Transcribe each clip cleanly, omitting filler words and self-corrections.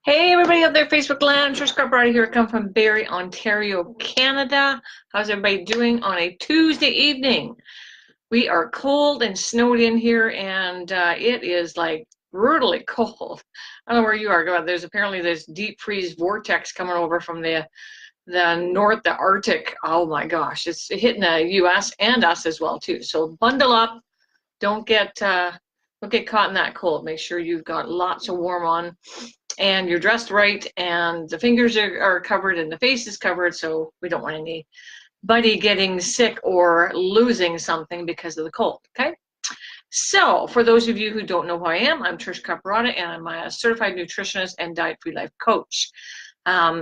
Hey everybody out there, Facebook land, Trish Carpenter here, come from Barrie, Ontario, Canada. How's everybody doing on a Tuesday evening? We are cold and snowed in here, and it is like brutally cold. I don't know where you are, but there's apparently this deep freeze vortex coming over from the north, the Arctic. Oh my gosh, it's hitting the U.S. and us as well too. So bundle up, don't get caught in that cold. Make sure you've got lots of warm on and you're dressed right and the fingers are covered and the face is covered, so we don't want anybody getting sick or losing something because of the cold. Okay, so for those of you who don't know who I am, I'm Trish Caparata, and I'm a certified nutritionist and diet-free life coach.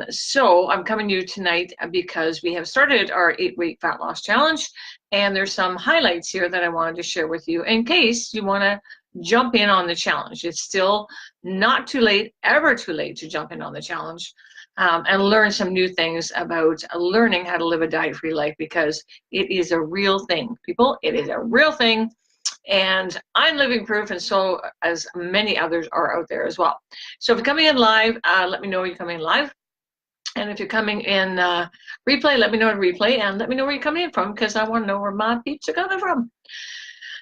So I'm coming to you tonight because we have started our 8-week fat loss challenge, and there's some highlights here that I wanted to share with you in case you want to jump in on the challenge. It's still not too late, ever too late to jump in on the challenge and learn some new things about learning how to live a diet-free life, because it is a real thing, people. It is a real thing, and I'm living proof, and so as many others are out there as well. So if you're coming in live, let me know you're coming in live. And if you're coming in replay, let me know in replay, and let me know where you're coming in from, because I want to know where my peeps are coming from.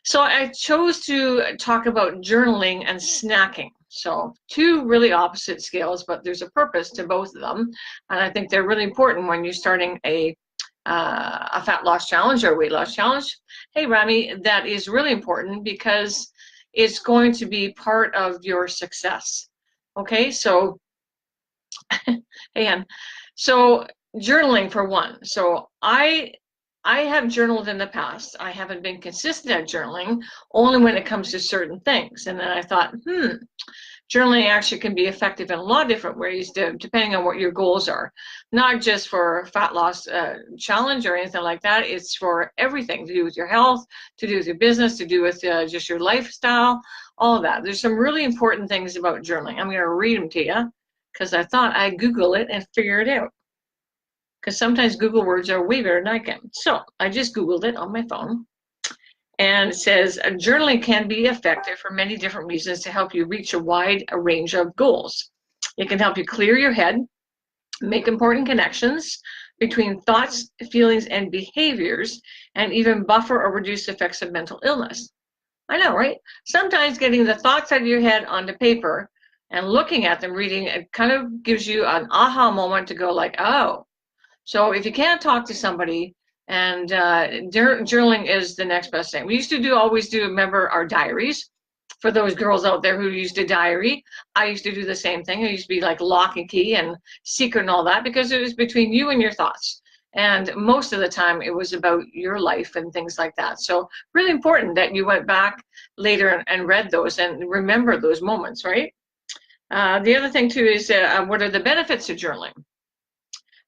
So I chose to talk about journaling and snacking. So two really opposite scales, but there's a purpose to both of them. And I think they're really important when you're starting a fat loss challenge or a weight loss challenge. Hey, Rami, that is really important because it's going to be part of your success. Okay, so, hey, Ann. So journaling for one. So I have journaled in the past. I haven't been consistent at journaling, only when it comes to certain things. And then I thought, journaling actually can be effective in a lot of different ways, depending on what your goals are. Not just for fat loss challenge or anything like that. It's for everything to do with your health, to do with your business, to do with just your lifestyle, all of that. There's some really important things about journaling. I'm going to read them to you because I thought I'd Google it and figure it out, because sometimes Google words are way better than I can. So I just Googled it on my phone, and it says journaling can be effective for many different reasons to help you reach a wide range of goals. It can help you clear your head, make important connections between thoughts, feelings, and behaviors, and even buffer or reduce the effects of mental illness. I know, right? Sometimes getting the thoughts out of your head onto paper and looking at them, reading, it kind of gives you an aha moment to go like, oh. So if you can't talk to somebody, and journaling is the next best thing. We used to always do, remember, our diaries. For those girls out there who used to diary, I used to do the same thing. It used to be like lock and key and secret and all that, because it was between you and your thoughts. And most of the time it was about your life and things like that. So really important that you went back later and read those and remember those moments, right? The other thing too is what are the benefits of journaling?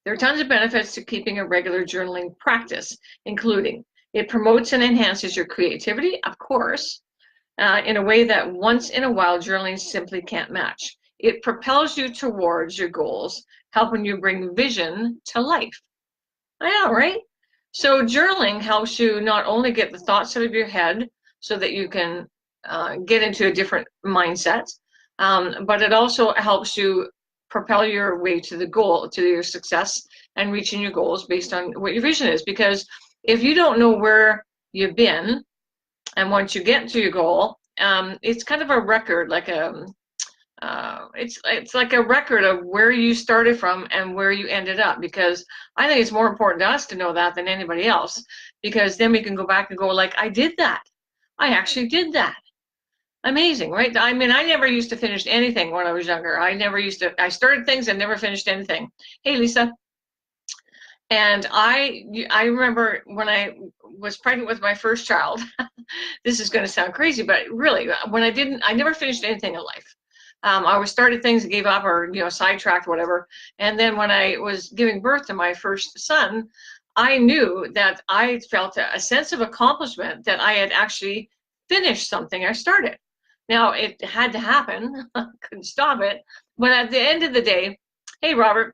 There are tons of benefits to keeping a regular journaling practice, including it promotes and enhances your creativity, of course, in a way that once in a while journaling simply can't match. It propels you towards your goals, helping you bring vision to life. I know, right? So journaling helps you not only get the thoughts out of your head so that you can get into a different mindset, but it also helps you propel your way to the goal, to your success and reaching your goals based on what your vision is. Because if you don't know where you've been, and once you get to your goal, it's kind of a record, like it's like a record of where you started from and where you ended up. Because I think it's more important to us to know that than anybody else, because then we can go back and go like, I did that. I actually did that. Amazing, right? I mean, I never used to finish anything when I was younger. I started things and never finished anything. Hey, Lisa. And I remember when I was pregnant with my first child, this is going to sound crazy, but really, when I never finished anything in life. I always started things and gave up, or, sidetracked, whatever. And then when I was giving birth to my first son, I knew that I felt a sense of accomplishment that I had actually finished something I started. Now, it had to happen. I couldn't stop it. But at the end of the day, hey, Robert,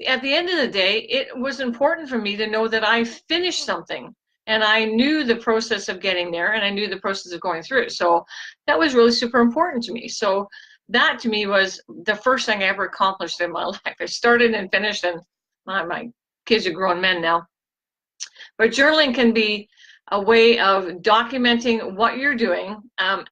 at the end of the day, it was important for me to know that I finished something. And I knew the process of getting there, and I knew the process of going through it. So that was really super important to me. So that to me was the first thing I ever accomplished in my life. I started and finished, and my kids are grown men now. But journaling can be a way of documenting what you're doing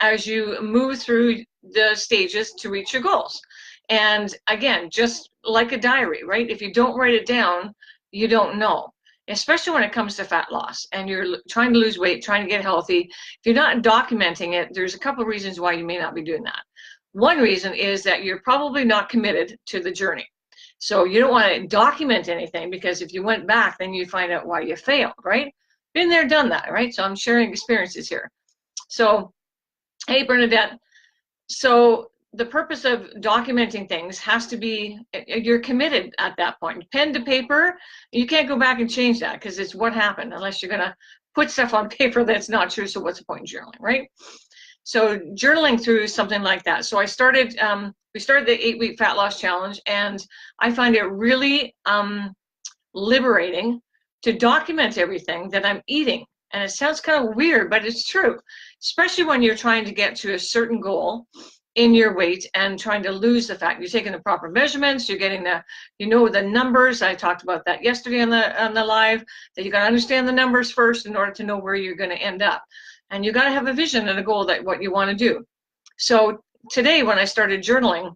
as you move through the stages to reach your goals. And again, just like a diary, right? If you don't write it down, you don't know, especially when it comes to fat loss and you're trying to lose weight, trying to get healthy. If you're not documenting it, there's a couple of reasons why you may not be doing that. One reason is that you're probably not committed to the journey. So you don't want to document anything, because if you went back, then you find out why you failed, right? Been there, done that, right? So I'm sharing experiences here. So, hey, Bernadette. So the purpose of documenting things has to be, you're committed at that point. Pen to paper, you can't go back and change that, because it's what happened, unless you're going to put stuff on paper that's not true. So what's the point in journaling, right? So journaling through something like that. So I started, we started the 8-week fat loss challenge, and I find it really liberating to document everything that I'm eating. And it sounds kind of weird, but it's true, especially when you're trying to get to a certain goal in your weight and trying to lose the fat. You're taking the proper measurements, you're getting the, the numbers. I talked about that yesterday on the live, that you got to understand the numbers first in order to know where you're going to end up. And you got to have a vision and a goal that what you want to do. So today, when I started journaling,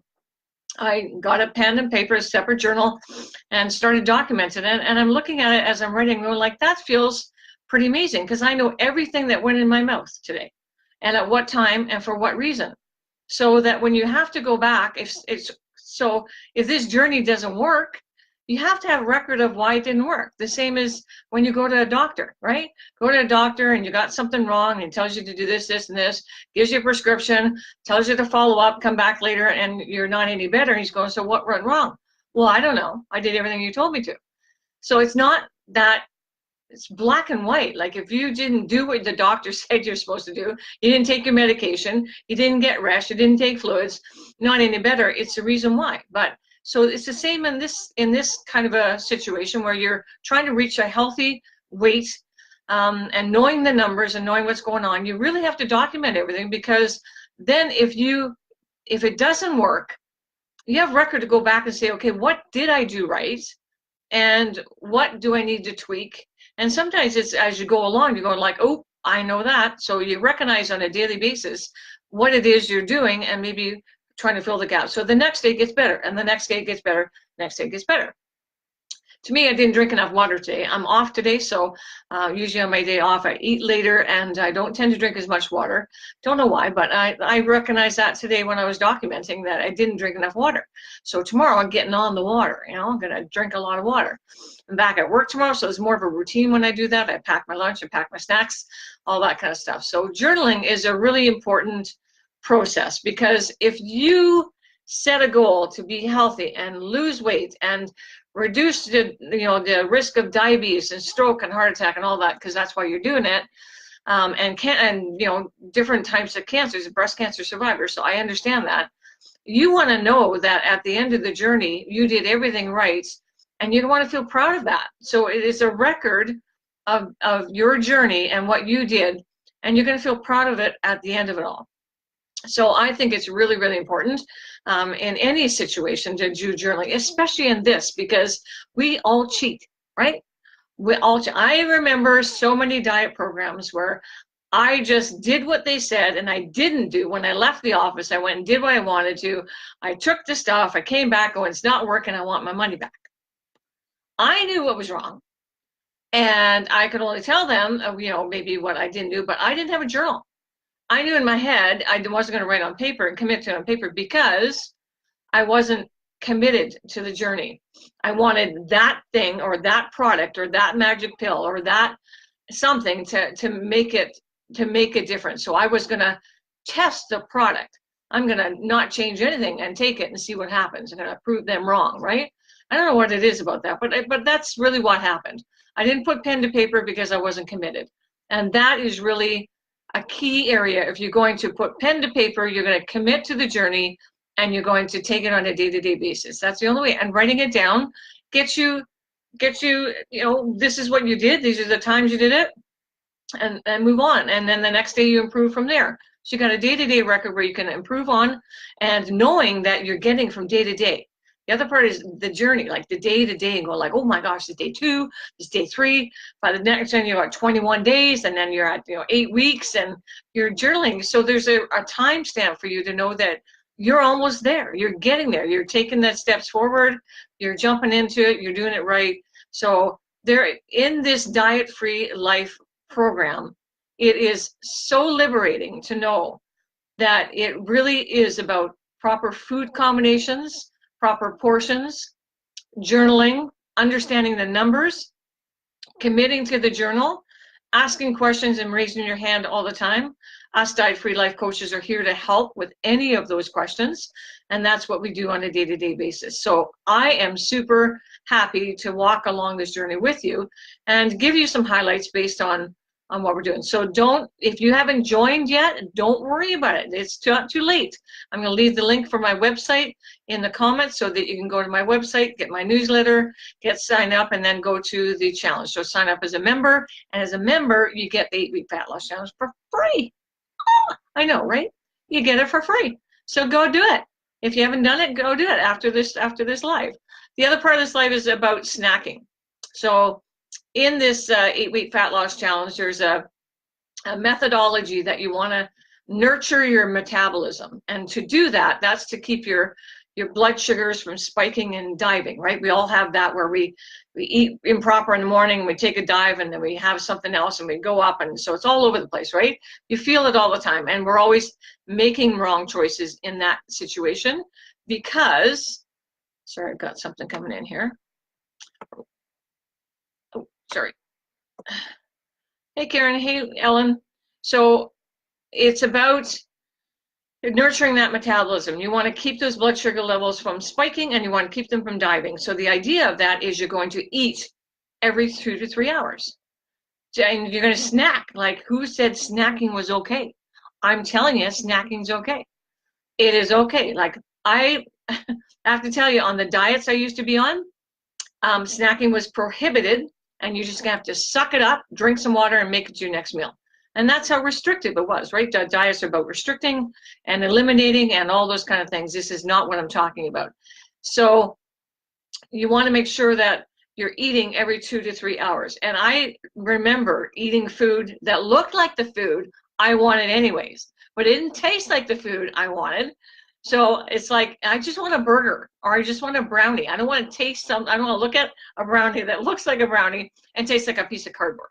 I got a pen and paper, a separate journal, and started documenting it. And I'm looking at it as I'm writing, going like, that feels pretty amazing, because I know everything that went in my mouth today, and at what time and for what reason. So that when you have to go back, if this journey doesn't work, you have to have a record of why it didn't work. The same as when you go to a doctor, right? Go to a doctor and you got something wrong, and tells you to do this, this, and this, gives you a prescription, tells you to follow up, come back later, and you're not any better. And he's going, so what went wrong? Well, I don't know. I did everything you told me to. So it's not that it's black and white. Like, if you didn't do what the doctor said you're supposed to do, you didn't take your medication, you didn't get rest, you didn't take fluids, not any better. It's the reason why. But so it's the same in this kind of a situation where you're trying to reach a healthy weight, and knowing the numbers and knowing what's going on. You really have to document everything, because then if it doesn't work, you have record to go back and say, okay, what did I do right? And what do I need to tweak? And sometimes it's as you go along, you're going like, oh, I know that. So you recognize on a daily basis what it is you're doing, and maybe trying to fill the gap. So the next day gets better, and the next day gets better, next day gets better. To me, I didn't drink enough water today. I'm off today, so usually on my day off, I eat later, and I don't tend to drink as much water. Don't know why, but I recognized that today when I was documenting that I didn't drink enough water. So tomorrow I'm getting on the water. I'm going to drink a lot of water. I'm back at work tomorrow, so it's more of a routine when I do that. I pack my lunch, I pack my snacks, all that kind of stuff. So journaling is a really important process, because if you set a goal to be healthy and lose weight and reduce the risk of diabetes and stroke and heart attack and all that, because that's why you're doing it, and different types of cancers, breast cancer survivors. So I understand that. You want to know that at the end of the journey, you did everything right, and you want to feel proud of that. So it is a record of your journey and what you did, and you're going to feel proud of it at the end of it all. So I think it's really, really important in any situation to do journaling, especially in this, because we all cheat, right? I remember so many diet programs where I just did what they said, and I didn't do. When I left the office, I went and did what I wanted to. I took the stuff, I came back, oh, it's not working, I want my money back. I knew what was wrong, and I could only tell them, maybe what I didn't do, but I didn't have a journal. I knew in my head I wasn't going to write on paper and commit to it on paper, because I wasn't committed to the journey. I wanted that thing or that product or that magic pill or that something to make a difference. So I was going to test the product. I'm going to not change anything and take it and see what happens. I'm going to prove them wrong, right? I don't know what it is about that, but that's really what happened. I didn't put pen to paper because I wasn't committed. And that is really a key area. If you're going to put pen to paper, you're going to commit to the journey, and you're going to take it on a day-to-day basis. That's the only way. And writing it down gets you, this is what you did, these are the times you did it, and move on. And then the next day you improve from there. So you got a day-to-day record where you can improve on, and knowing that you're getting from day to day. The other part is the journey, like the day to day, and go like, oh my gosh, it's day 2, it's day 3. By the next time you're at 21 days, and then you're at 8 weeks, and you're journaling. So there's a time stamp for you to know that you're almost there. You're getting there. You're taking that steps forward. You're jumping into it. You're doing it right. So there, in this diet-free life program, it is so liberating to know that it really is about proper food combinations, proper portions, journaling, understanding the numbers, committing to the journal, asking questions and raising your hand all the time. Us diet-free life coaches are here to help with any of those questions, and that's what we do on a day-to-day basis. So I am super happy to walk along this journey with you and give you some highlights based on what we're doing. So if you haven't joined yet, don't worry about it. It's not too late. I'm going to leave the link for my website in the comments so that you can go to my website, get my newsletter, get signed up, and then go to the challenge. So sign up as a member, and as a member, you get the 8-week fat loss challenge for free. Oh, I know, right? You get it for free. So go do it. If you haven't done it, go do it after this live. The other part of this live is about snacking. So in this 8-week fat loss challenge, there's a methodology that you want to nurture your metabolism. And to do that, that's to keep your blood sugars from spiking and diving, right? We all have that where we eat improper in the morning, we take a dive, and then we have something else and we go up. And so it's all over the place, right? You feel it all the time. And we're always making wrong choices in that situation because, sorry, I've got something coming in here. Oh, sorry. Hey, Karen. Hey, Ellen. So it's about nurturing that metabolism. You want to keep those blood sugar levels from spiking, and you want to keep them from diving. So the idea of that is you're going to eat every 2 to 3 hours. And you're going to snack. Like, who said snacking was okay? I'm telling you, snacking's okay. It is okay. Like, I have to tell you, on the diets I used to be on, snacking was prohibited, and you just have to suck it up, drink some water, and make it your next meal. And that's how restrictive it was, right? Diets are about restricting and eliminating and all those kind of things. This is not what I'm talking about. So you want to make sure that you're eating every 2 to 3 hours. And I remember eating food that looked like the food I wanted anyways, but it didn't taste like the food I wanted. So it's like, I just want a burger, or I just want a brownie. I don't want to taste something. I don't want to look at a brownie that looks like a brownie and tastes like a piece of cardboard.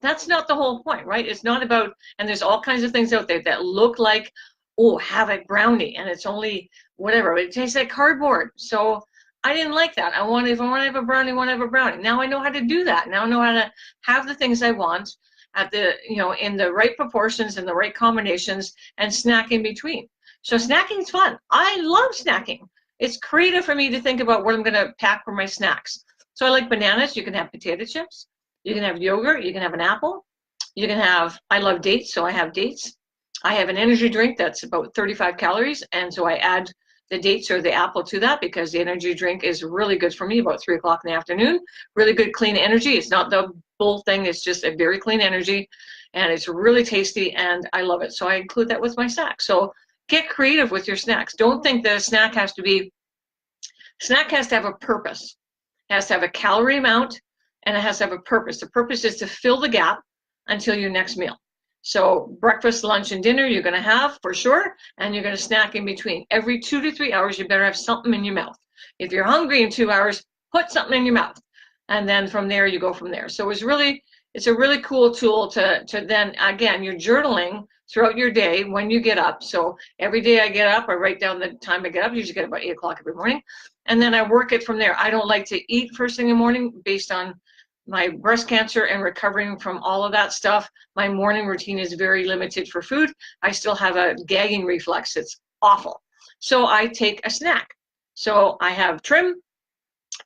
That's not the whole point, right? It's not about, and there's all kinds of things out there that look like, oh, have a brownie, and it's only whatever. It tastes like cardboard. So I didn't like that. If I want to have a brownie, I want to have a brownie. Now I know how to do that. Now I know how to have the things I want at the, in the right proportions and the right combinations, and snack in between. So snacking is fun. I love snacking. It's creative for me to think about what I'm going to pack for my snacks. So I like bananas. You can have potato chips. You can have yogurt. You can have an apple. You can have, I love dates, so I have dates. I have an energy drink that's about 35 calories, and so I add the dates or the apple to that because the energy drink is really good for me about 3 o'clock in the afternoon. Really good, clean energy. It's not the bull thing. It's just a very clean energy, and it's really tasty, and I love it. So I include that with my snack. So get creative with your snacks. Don't think that a snack has to have a purpose. It has to have a calorie amount, and it has to have a purpose. The purpose is to fill the gap until your next meal. So breakfast, lunch, and dinner you're going to have for sure, and you're going to snack in between. Every 2 to 3 hours, you better have something in your mouth. If you're hungry in 2 hours, put something in your mouth, and then from there you go from there. So it's a really cool tool to then, again, you're journaling throughout your day when you get up. So every day I get up, I write down the time I get up. I usually get up about 8 o'clock every morning, and then I work it from there. I don't like to eat first thing in the morning based on my breast cancer and recovering from all of that stuff. My morning routine is very limited for food. I still have a gagging reflex. It's awful. So I take a snack. So I have trim,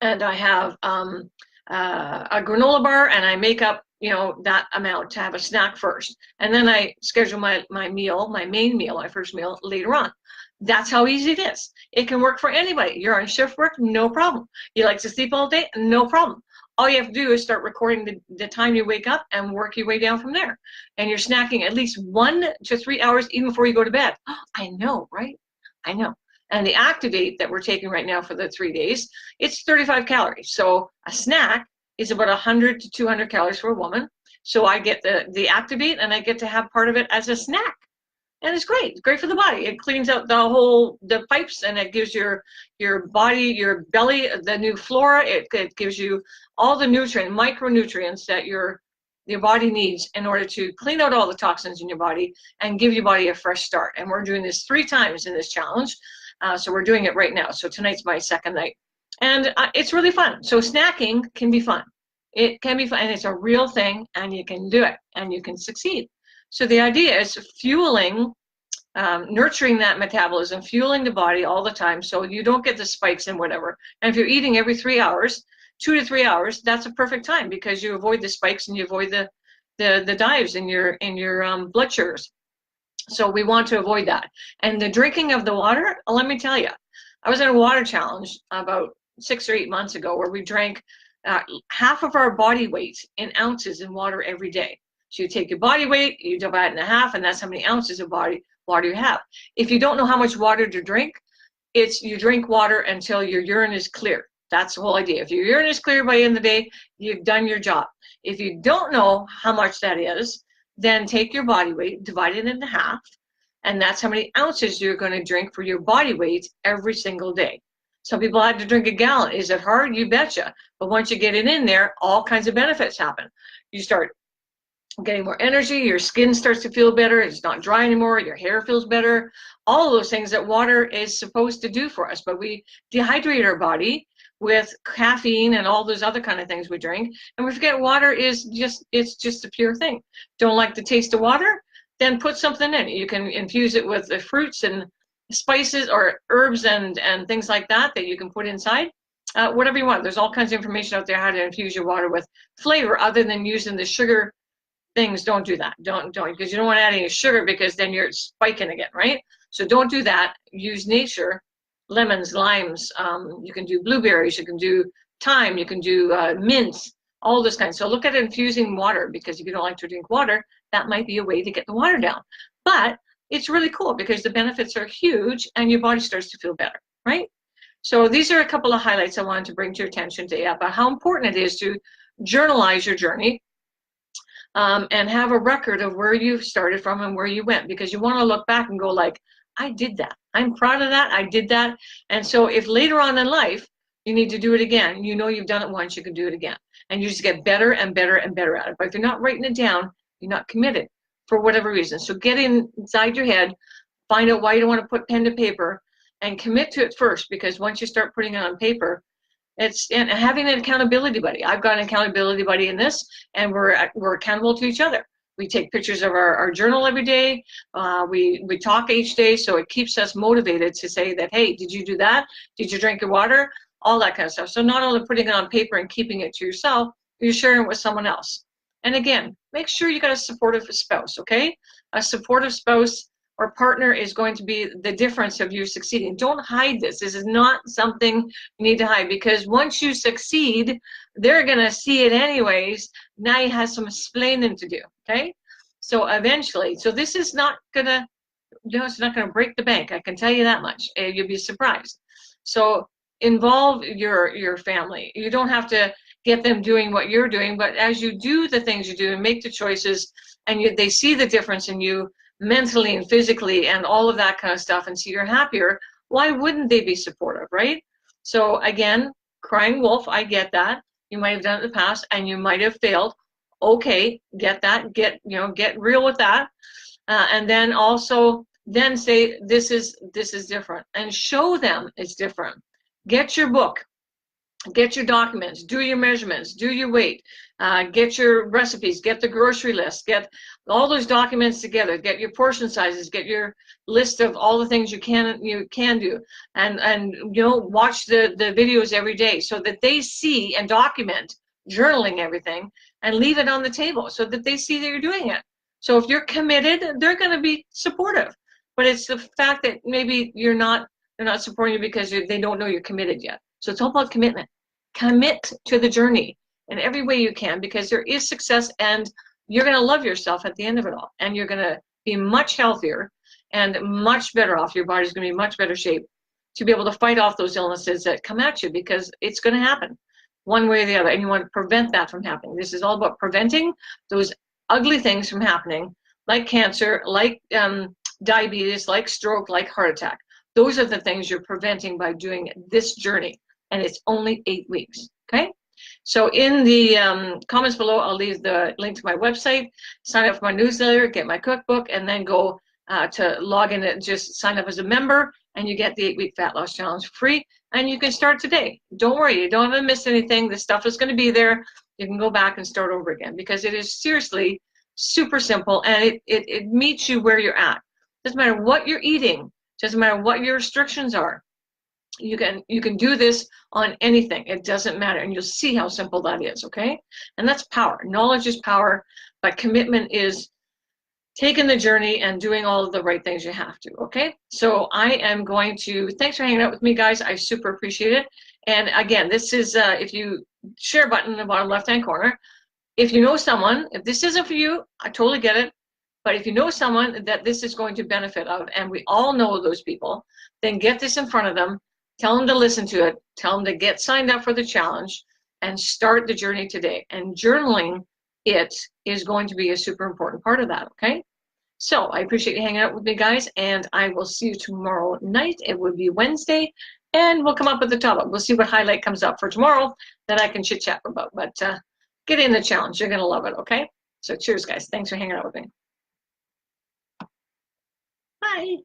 and I have a granola bar, and I make up that amount to have a snack first, and then I schedule my meal, my main meal, my first meal later on. That's how easy it is. It can work for anybody. You're on shift work, no problem. You like to sleep all day, no problem. all you have to do is start recording the time you wake up and work your way down from there. And you're snacking at least 1 to 3 hours even before you go to bed. Oh, I know, right? I know. And the Activate that we're taking right now for the 3 days, it's 35 calories. So a snack is about 100 to 200 calories for a woman. So I get the Activate, and I get to have part of it as a snack. And it's great. It's great for the body. It cleans out the pipes, and it gives your body, your belly, the new flora. It gives you all the micronutrients that your body needs in order to clean out all the toxins in your body and give your body a fresh start. And we're doing this 3 times in this challenge. So we're doing it right now. So tonight's my second night. And it's really fun. So snacking can be fun. It can be fun, and it's a real thing, and you can do it, and you can succeed. So the idea is fueling, nurturing that metabolism, fueling the body all the time so you don't get the spikes and whatever. And if you're eating every 3 hours, 2 to 3 hours, that's a perfect time because you avoid the spikes and you avoid the dives in your blood sugars. So we want to avoid that. And the drinking of the water, let me tell you, I was in a water challenge about 6 or 8 months ago where we drank half of our body weight in ounces in water every day. So you take your body weight, you divide it in half, and that's how many ounces of water you have. If you don't know how much water to drink, you drink water until your urine is clear. That's the whole idea. If your urine is clear by the end of the day, you've done your job. If you don't know how much that is, then take your body weight, divide it into half, and that's how many ounces you're going to drink for your body weight every single day. Some people had to drink a gallon. Is it hard? You betcha. But once you get it in there, all kinds of benefits happen. You start getting more energy, your skin starts to feel better, it's not dry anymore, your hair feels better, all of those things that water is supposed to do for us. But we dehydrate our body with caffeine and all those other kind of things we drink, and we forget water is just a pure thing. Don't like the taste of water? Then put something in it. You can infuse it with the fruits and spices or herbs and things like that you can put inside. Whatever you want. There's all kinds of information out there how to infuse your water with flavor other than using the sugar things. Don't do that. Don't, because you don't want to add any sugar because then you're spiking again, right? So don't do that. Use nature, lemons, limes. You can do blueberries. You can do thyme. You can do mint, all this kind. So look at infusing water, because if you don't like to drink water, that might be a way to get the water down. But it's really cool because the benefits are huge and your body starts to feel better, right? So these are a couple of highlights I wanted to bring to your attention today about how important it is to journalize your journey. And have a record of where you started from and where you went, because you want to look back and go like, I did that. I'm proud of that. I did that. And so if later on in life you need to do it again, you know you've done it once, you can do it again. And you just get better and better and better at it. But if you're not writing it down, you're not committed for whatever reason. So get inside your head, find out why you don't want to put pen to paper, and commit to it first, because once you start putting it on paper, and having an accountability buddy. I've got an accountability buddy in this, and we're accountable to each other. We take pictures of our journal every day. We talk each day, so it keeps us motivated to say that, hey, did you do that? Did you drink your water? All that kind of stuff. So not only putting it on paper and keeping it to yourself, you're sharing it with someone else. And again, make sure you got a supportive spouse, okay? A supportive spouse or partner is going to be the difference of you succeeding. Don't hide this. This is not something you need to hide, because once you succeed, they're going to see it anyways. Now you have some explaining to do, okay? So eventually, so this is not going to, it's not going to break the bank. I can tell you that much. You'll be surprised. So involve your family. You don't have to get them doing what you're doing, but as you do the things you do and make the choices, and they see the difference in you, mentally and physically and all of that kind of stuff, and see you're happier, why wouldn't they be supportive, right? So again, crying wolf, I get that. You might have done it in the past and you might have failed. Okay, get that, get real with that. And then also say this is different, and show them it's different. Get your book, get your documents, do your measurements, do your weight, get your recipes, get the grocery list, get all those documents together, get your portion sizes, get your list of all the things you can do, and watch the videos every day so that they see and document, journaling everything, and leave it on the table so that they see that you're doing it. So if you're committed, they're going to be supportive. But it's the fact that maybe they're not supporting you because they don't know you're committed yet. So it's all about commitment. Commit to the journey. in every way you can, because there is success, and you're going to love yourself at the end of it all, and you're going to be much healthier and much better off. Your body's going to be in much better shape to be able to fight off those illnesses that come at you, because it's going to happen one way or the other, and you want to prevent that from happening. This is all about preventing those ugly things from happening, like cancer, like diabetes, like stroke, like heart attack. Those are the things you're preventing by doing this journey, and it's only 8 weeks, okay? So in the comments below, I'll leave the link to my website, sign up for my newsletter, get my cookbook, and then go to log in and just sign up as a member, and you get the 8-week fat loss challenge free, and you can start today. Don't worry, you don't have to miss anything. The stuff is going to be there. You can go back and start over again, because it is seriously super simple, and it meets you where you're at. Doesn't matter what you're eating, doesn't matter what your restrictions are. You can do this on anything. It doesn't matter, and you'll see how simple that is, okay? And that's power. Knowledge is power, but commitment is taking the journey and doing all of the right things you have to, okay? So I am going to, thanks for hanging out with me, guys. I super appreciate it. And again, this is, if you share button in the bottom left-hand corner, if you know someone, if this isn't for you, I totally get it. But if you know someone that this is going to benefit of, and we all know those people, then get this in front of them. Tell them to listen to it. Tell them to get signed up for the challenge and start the journey today. And journaling it is going to be a super important part of that, okay? So I appreciate you hanging out with me, guys, and I will see you tomorrow night. It would be Wednesday, and we'll come up with the topic. We'll see what highlight comes up for tomorrow that I can chit-chat about. But get in the challenge. You're going to love it, okay? So cheers, guys. Thanks for hanging out with me. Bye.